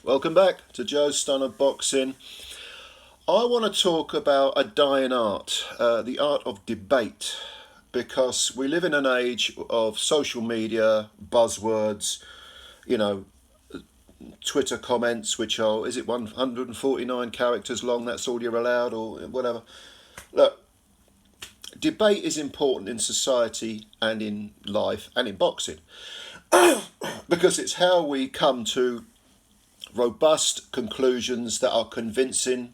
Welcome back to Joe's Stun of Boxing. I want to talk about a dying art, the art of debate, because we live in an age of social media, buzzwords, you know, Twitter comments, which are, is it 149 characters long, that's all you're allowed, or whatever. Look, debate is important in society and in life and in boxing, because it's how we come to robust conclusions that are convincing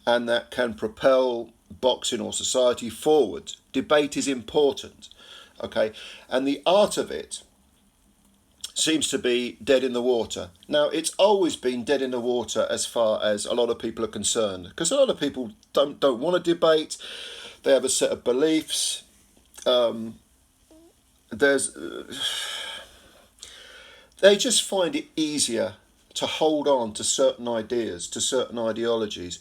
and that can propel boxing or society forward. Debate is important, okay? And the art of it seems to be dead in the water. Now, it's always been dead in the water as far as a lot of people are concerned, because a lot of people don't want to debate. They have a set of beliefs. They just find it easier to hold on to certain ideas, to certain ideologies,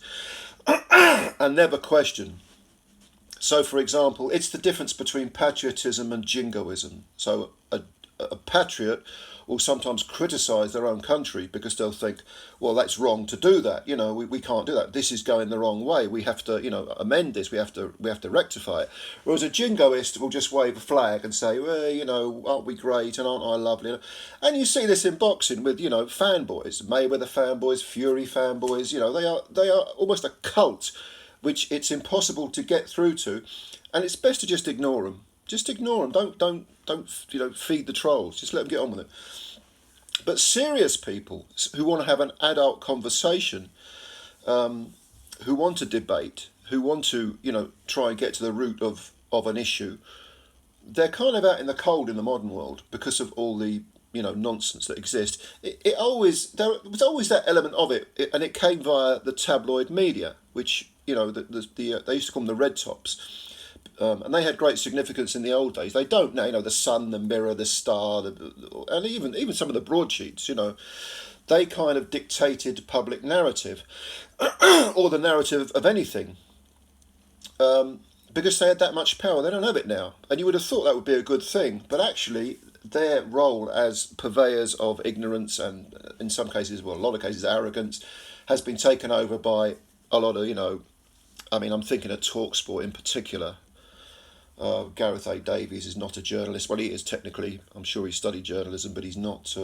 and never question. So, for example, it's the difference between patriotism and jingoism. So a patriot will sometimes criticise their own country because they'll think, well, that's wrong to do that. You know, we can't do that. This is going the wrong way. We have to, amend this. We have to rectify it. Whereas a jingoist will just wave a flag and say, well, aren't we great and aren't I lovely? And you see this in boxing with, fanboys, Mayweather fanboys, Fury fanboys. They are almost a cult, which it's impossible to get through to, and it's best to just ignore them. Just ignore them. Don't feed the trolls. Just let them get on with it. But serious people who want to have an adult conversation, who want to debate, who want to try and get to the root of an issue, they're kind of out in the cold in the modern world because of all the nonsense that exists. There was always that element of it, and it came via the tabloid media, which they used to call them the red tops. And they had great significance in the old days. They don't now. The Sun, the Mirror, the Star, and even some of the broadsheets. They kind of dictated public narrative, or the narrative of anything, because they had that much power. They don't have it now, and you would have thought that would be a good thing. But actually, their role as purveyors of ignorance and, in some cases, well, a lot of cases, arrogance, has been taken over by a lot of I'm thinking of TalkSport in particular. Gareth A. Davies is not a journalist. Well, he is technically. I'm sure he studied journalism, but he's not.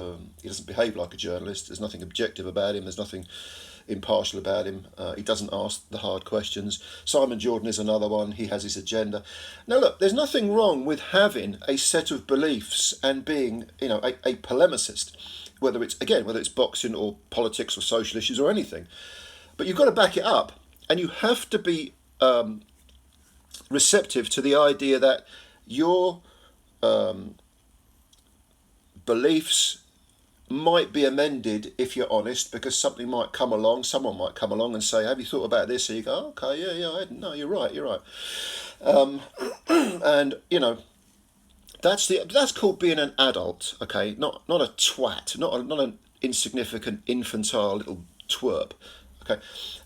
He doesn't behave like a journalist. There's nothing objective about him. There's nothing impartial about him. He doesn't ask the hard questions. Simon Jordan is another one. He has his agenda. Now, look, there's nothing wrong with having a set of beliefs and being, a polemicist, whether it's boxing or politics or social issues or anything. But you've got to back it up, and you have to be receptive to the idea that your beliefs might be amended if you're honest, because someone might come along and say, have you thought about this? So you go, okay, no, you're right. And that's called being an adult, okay, not a twat, not an insignificant infantile little twerp, okay.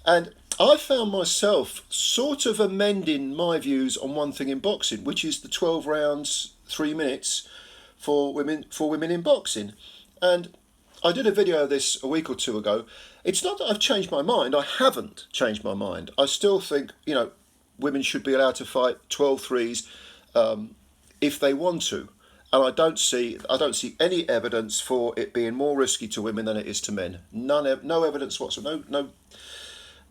And I found myself sort of amending my views on one thing in boxing, which is the 12 rounds, 3 minutes for women in boxing. And I did a video of this a week or two ago. It's not that I've changed my mind. I haven't changed my mind. I still think, women should be allowed to fight 12 threes if they want to. And I don't see any evidence for it being more risky to women than it is to men. No evidence whatsoever.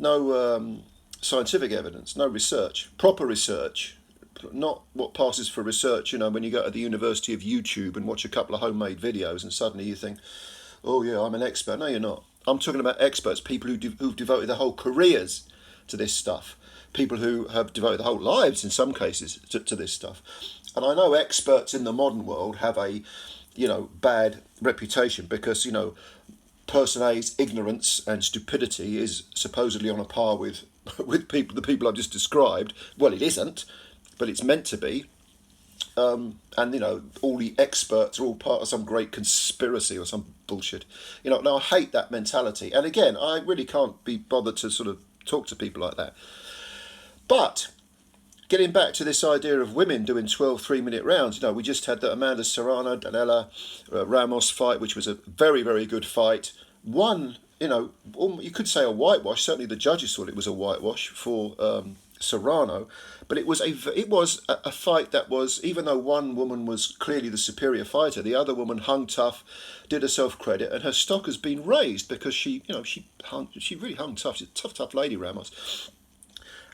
No scientific evidence, no research, proper research, not what passes for research, when you go to the University of YouTube and watch a couple of homemade videos and suddenly you think, oh yeah, I'm an expert. No, you're not. I'm talking about experts, people who've devoted their whole careers to this stuff, people who have devoted their whole lives, in some cases, to this stuff. And I know experts in the modern world have a, bad reputation because, person A's ignorance and stupidity is supposedly on a par with the people I've just described. Well, it isn't, but it's meant to be. And all the experts are all part of some great conspiracy or some bullshit. Now I hate that mentality. And again, I really can't be bothered to sort of talk to people like that. But getting back to this idea of women doing 12 3-minute rounds, we just had the Sano, Della, Ramos fight, which was a very, very good fight. Won you could say a whitewash. Certainly, the judges thought it was a whitewash for Serrano, but it was a fight that was, even though one woman was clearly the superior fighter, the other woman hung tough, did herself credit, and her stock has been raised because she really hung tough. She's a tough lady, Ramos,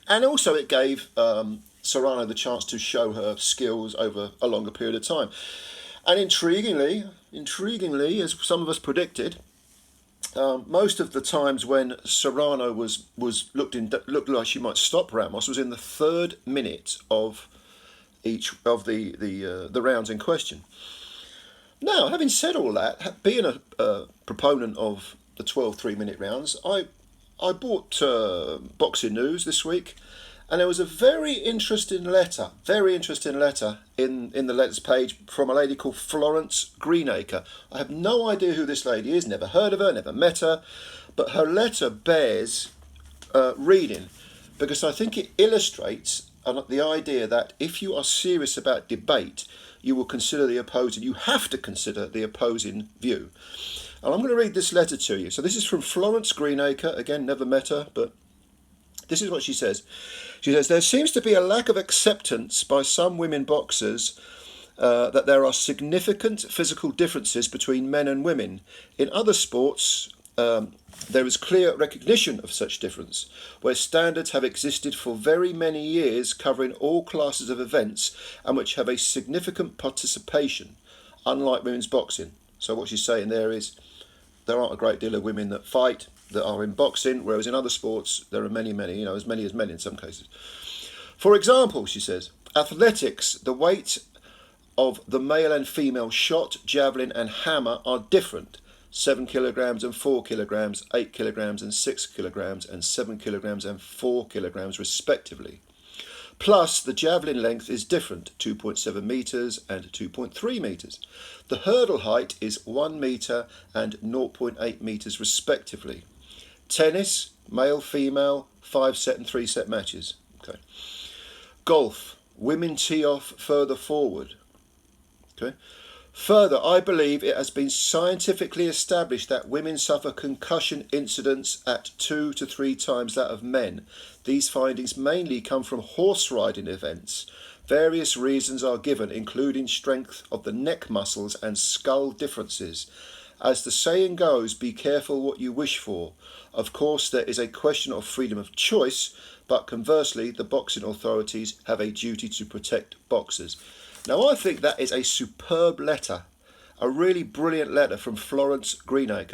and also it gave Serrano the chance to show her skills over a longer period of time. And intriguingly, as some of us predicted, most of the times when Serrano looked like she might stop Ramos was in the third minute of each of the rounds in question. Now, having said all that, being a proponent of the 12 3-minute rounds, I bought Boxing News this week, and there was a very interesting letter in the letters page from a lady called Florence Greene. I have no idea who this lady is, never heard of her, never met her, but her letter bears reading, because I think it illustrates the idea that if you are serious about debate, you will you have to consider the opposing view. And I'm going to read this letter to you. So this is from Florence Greene, again, never met her, but this is what she says. She says, there seems to be a lack of acceptance by some women boxers that there are significant physical differences between men and women. In other sports, there is clear recognition of such difference, where standards have existed for very many years covering all classes of events and which have a significant participation, unlike women's boxing. So what she's saying there is there aren't a great deal of women that fight that are in boxing, whereas in other sports there are many, as many as men in some cases. For example, she says, athletics, the weight of the male and female shot, javelin and hammer are different. 7 kilograms and 4 kilograms, 8 kilograms and 6 kilograms, and 7 kilograms and 4 kilograms respectively. Plus, the javelin length is different, 2.7 metres and 2.3 metres. The hurdle height is 1 metre and 0.8 metres respectively. Tennis, male, female, 5-set and 3-set matches. Okay. Golf, women tee off further forward. Okay. Further, I believe it has been scientifically established that women suffer concussion incidents at 2 to 3 times that of men. These findings mainly come from horse riding events. Various reasons are given, including strength of the neck muscles and skull differences. As the saying goes, be careful what you wish for. Of course, there is a question of freedom of choice, but conversely, the boxing authorities have a duty to protect boxers. Now, I think that is a superb letter, a really brilliant letter from Florence Greene,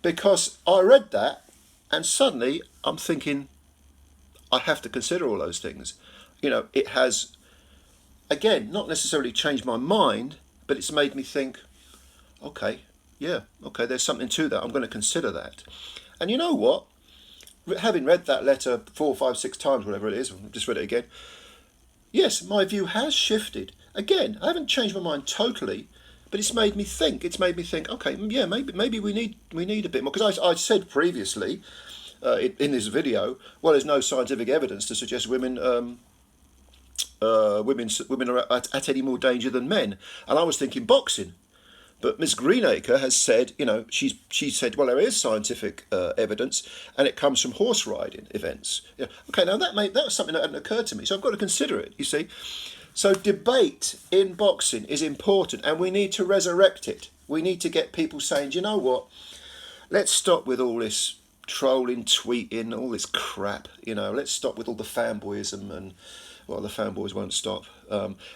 because I read that and suddenly I'm thinking, I have to consider all those things. It has, again, not necessarily changed my mind, but it's made me think, okay, there's something to that. I'm going to consider that. And you know what? Having read that letter 4, 5, 6 times, whatever it is, I've just read it again, yes, my view has shifted. Again, I haven't changed my mind totally, but it's made me think. Okay, yeah, maybe we need a bit more, because I said previously in this video, well, there's no scientific evidence to suggest women are at any more danger than men, and I was thinking boxing. But Ms. Greenacre has said, she said, well, there is scientific evidence, and it comes from horse riding events. Okay, now that was something that hadn't occurred to me, so I've got to consider it. You see. So debate in boxing is important, and we need to resurrect it. We need to get people saying, do you know what? Let's stop with all this trolling, tweeting, all this crap. Let's stop with all the fanboyism and, well, the fanboys won't stop.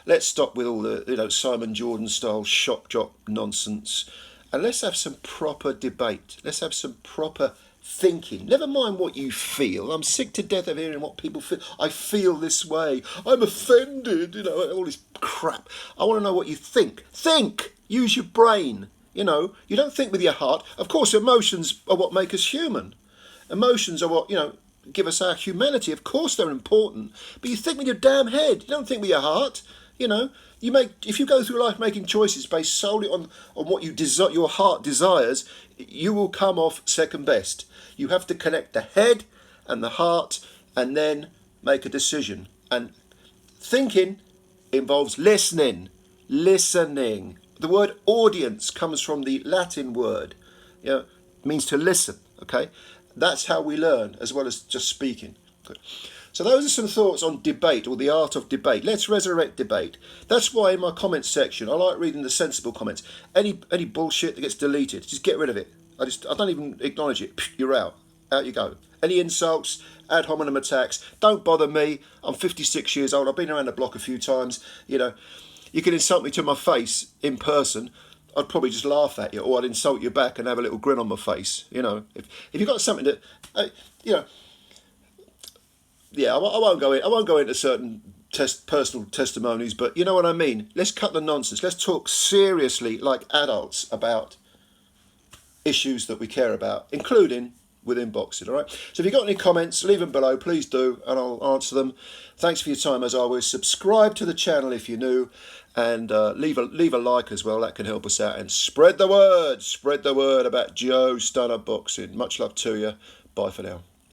Let's stop with all the, Simon Jordan style shock jock nonsense, and let's have some proper debate. Let's have some proper thinking. Never mind what you feel. I'm sick to death of hearing what people feel. I feel this way. I'm offended. All this crap. I want to know what you think. Think. Use your brain. You don't think with your heart. Of course, emotions are what make us human. Emotions are what, give us our humanity. Of course, they're important. But you think with your damn head. You don't think with your heart. If you go through life making choices based solely on what your heart desires, you will come off second best. You have to connect the head and the heart and then make a decision. And thinking involves listening. The word audience comes from the Latin word. It means to listen. Okay, that's how we learn, as well as just speaking. Good. So those are some thoughts on debate, or the art of debate. Let's resurrect debate. That's why in my comments section, I like reading the sensible comments. Any bullshit that gets deleted, just get rid of it. I don't even acknowledge it. You're out. Out you go. Any insults, ad hominem attacks, don't bother me. I'm 56 years old. I've been around the block a few times. You know, you can insult me to my face in person. I'd probably just laugh at you, or I'd insult you back and have a little grin on my face. You know, if you've got something that, you know. Yeah, I won't go in. I won't go into certain personal testimonies, but you know what I mean. Let's cut the nonsense. Let's talk seriously, like adults, about issues that we care about, including within boxing. All right. So if you've got any comments, leave them below, please do, and I'll answer them. Thanks for your time as always. Subscribe to the channel if you're new, and leave a like as well. That can help us out, and spread the word. Spread the word about Joe Stunner Boxing. Much love to you. Bye for now.